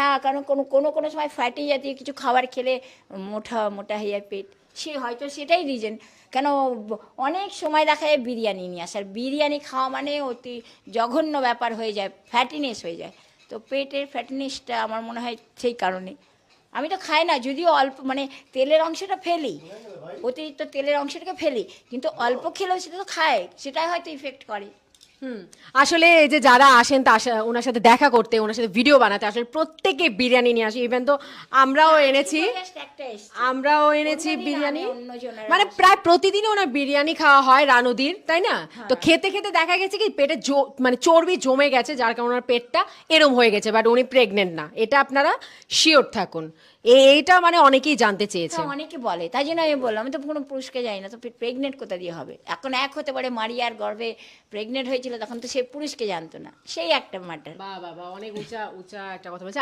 না, কারণ কোনো কোনো কোনো সময় ফ্যাটি জাতীয় কিছু খাবার খেলে মোটা মোটা হয়ে যায় পেট, সে হয়তো সেটাই রিজন। কেন অনেক সময় দেখা যায় বিরিয়ানি নিয়ে আসার, বিরিয়ানি খাওয়া মানে অতি জঘন্য ব্যাপার হয়ে যায়, ফ্যাটিনেস হয়ে যায়। তো পেটের ফ্যাটিনেসটা আমার মনে হয় সেই কারণে। আমি তো খাই না, যদিও অল্প মানে তেলের অংশটা ফেলি, অতিরিক্ত তেলের অংশটাকে ফেলি, কিন্তু অল্প খেলেও সেটা তো খায়, সেটাই হয়তো ইফেক্ট করে। আসলে এই যে যারা আসেন ওনার সাথে দেখা করতে, ওনার সাথে ভিডিও বানাতে, আসলে প্রত্যেকে বিরিয়ানি নিয়ে আসে। ইভেন তো আমরাও এনেছি, Just একটা এসছে। আমরাও এনেছি অন্যদিন বিরিয়ানি। আনে অন্যজনেরা মানে আসে। প্রায় প্রতিদিনই ওনার বিরিয়ানি খাওয়া হয় রানুদির, তাই না? তো খেতে খেতে দেখা গেছে কি পেটে মানে চর্বি জমে গেছে, যার কারণে ওনার পেটটা এরম হয়ে গেছে। বাট উনি প্রেগনেন্ট না, এটা আপনারা শিওর থাকুন। এইটা মানে অনেকেই জানতে চেয়েছে। হ্যাঁ, অনেকে বলে, তাই জন্য আমি বললাম, আমি তো কোনো পুরুষকে যাই না, তো প্রেগনেন্ট কোথা দিয়ে হবে? এখন এক হতে পারে মারিয়ার গর্ভে প্রেগনেন্ট হয়েছিল, তখন তো সে পুরুষকে জানতো না, সেই একটা ম্যাটার। বাহ বাহ বাহ, অনেক উঁচা উঁচা একটা কথা বলছে।